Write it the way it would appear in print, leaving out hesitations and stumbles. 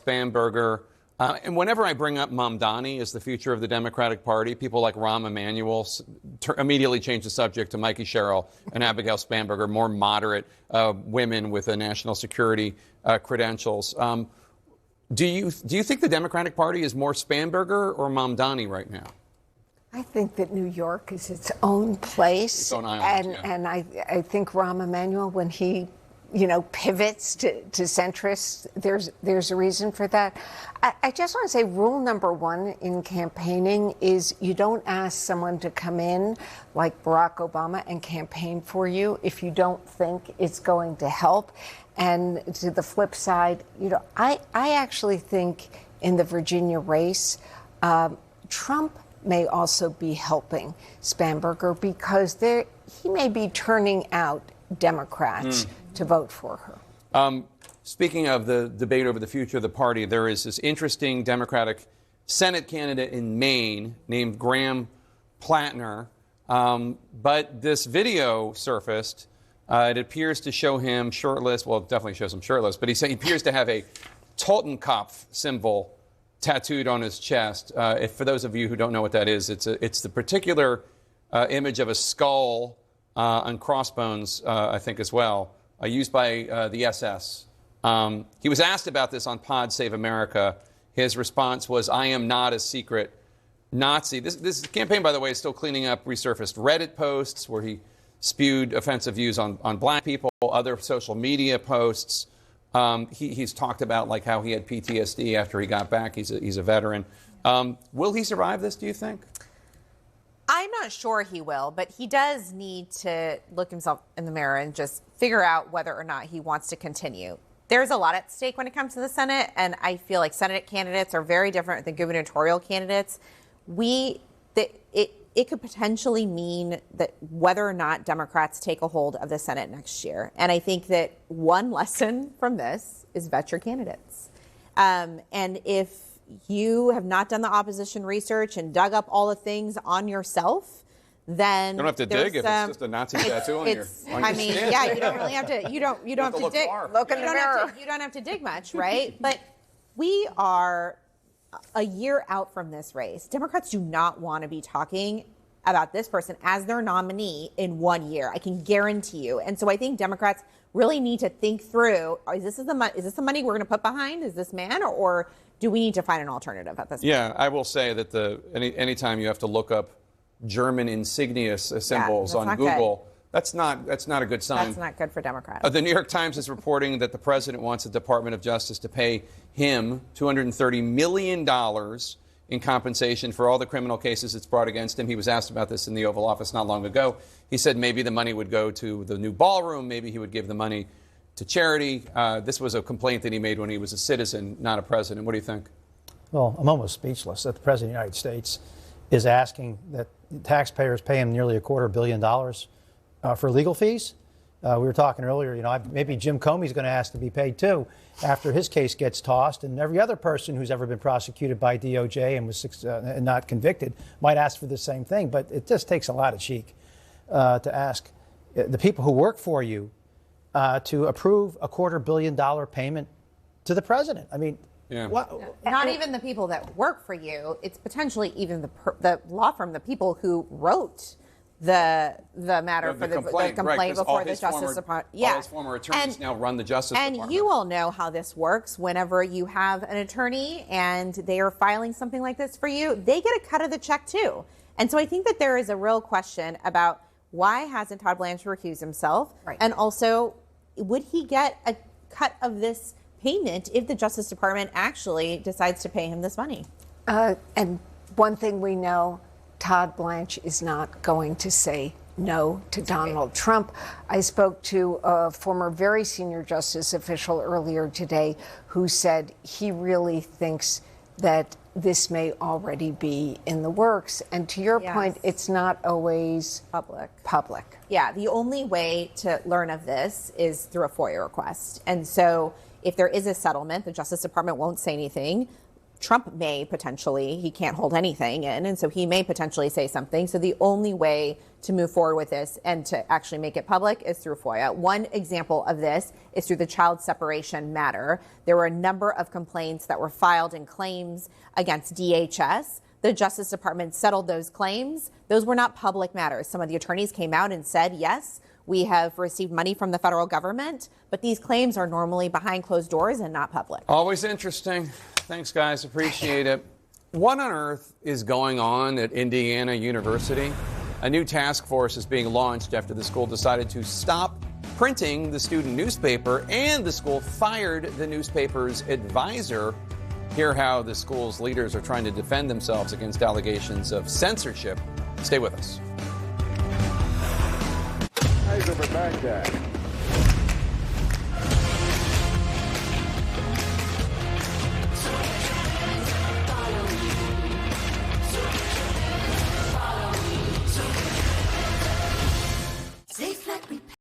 Spanberger. And whenever I bring up Mamdani as the future of the Democratic Party, people like Rahm Emanuel immediately change the subject to Mikey Sherrill and Abigail Spanberger, more moderate women with national security credentials. Do you think the Democratic Party is more Spanberger or Mamdani right now? I think that New York is its own place. Its own island, and I think Rahm Emanuel, when he pivots to centrist, there's a reason for that. I just want to say rule number one in campaigning is you don't ask someone to come in like Barack Obama and campaign for you if you don't think it's going to help. And to the flip side, I actually think in the Virginia race, Trump may also be helping Spanberger because he may be turning out Democrats to vote for her. Speaking of the debate over the future of the party, there is this interesting Democratic Senate candidate in Maine named Graham Plattner. But this video surfaced. It appears to show him shirtless. Well, it definitely shows him shirtless. But he appears to have a Totenkopf symbol tattooed on his chest. For those of you who don't know what that is, it's the particular image of a skull on crossbones, I think, as well, used by the SS. He was asked about this on Pod Save America. His response was, "I am not a secret Nazi." This campaign, by the way, is still cleaning up resurfaced Reddit posts where he spewed offensive views on black people, other social media posts. He's talked about like how he had PTSD after he got back. He's a veteran. Will he survive this, do you think? I'm not sure he will, but he does need to look himself in the mirror and just figure out whether or not he wants to continue. There's a lot at stake when it comes to the Senate, and I feel like Senate candidates are very different than gubernatorial candidates. It could potentially mean that whether or not Democrats take a hold of the Senate next year. And I think that one lesson from this is vet your candidates. And if you have not done the opposition research and dug up all the things on yourself, then you don't have to dig if it's just a Nazi tattoo on your skin. Yeah, you don't really have to. You don't have to dig. Look in the mirror. You don't have to dig much, right? But we are a year out from this race. Democrats do not want to be talking about this person as their nominee in 1 year. I can guarantee you. And so I think Democrats really need to think through: is this the money we're going to put behind? Is this man, or do we need to find an alternative at this point? Yeah, I will say that anytime you have to look up German insignia symbols on Google, that's not a good sign. That's not good for Democrats. The New York Times is reporting that the president wants the Department of Justice to pay him $230 million in compensation for all the criminal cases it's brought against him. He was asked about this in the Oval Office not long ago. He said maybe the money would go to the new ballroom. Maybe he would give the money to charity. This was a complaint that he made when he was a citizen, not a president. What do you think? Well, I'm almost speechless that the President of the United States is asking that taxpayers pay him nearly $250 million for legal fees. We were talking earlier, maybe Jim Comey's going to ask to be paid too after his case gets tossed, and every other person who's ever been prosecuted by DOJ and was and not convicted might ask for the same thing. But it just takes a lot of cheek to ask the people who work for you to approve a $250 million payment to the president. I mean, yeah. Not even the people that work for you. It's potentially even the law firm, the people who wrote the matter for the complaint right, before the Justice Department. Yeah. All his former attorneys now run the Justice Department. And you all know how this works. Whenever you have an attorney and they are filing something like this for you, they get a cut of the check too. And so I think that there is a real question about why hasn't Todd Blanchard recused himself? Right. And also, would he get a cut of this payment if the Justice Department actually decides to pay him this money? And one thing we know, Todd Blanche is not going to say no to Donald Trump. I spoke to a former very senior justice official earlier today who said he really thinks that this may already be in the works. And to your point, it's not always public. Yeah, the only way to learn of this is through a FOIA request. And so if there is a settlement, the Justice Department won't say anything. Trump may potentially, he can't hold anything in, and so he may potentially say something. So the only way to move forward with this and to actually make it public is through FOIA. One example of this is through the child separation matter. There were a number of complaints that were filed and claims against DHS. The Justice Department settled those claims. Those were not public matters. Some of the attorneys came out and said, yes, we have received money from the federal government, but these claims are normally behind closed doors and not public. Always interesting. Thanks, guys. Appreciate it. What on earth is going on at Indiana University? A new task force is being launched after the school decided to stop printing the student newspaper, and the school fired the newspaper's advisor. Hear how the school's leaders are trying to defend themselves against allegations of censorship. Stay with us. Eyes over Baghdad.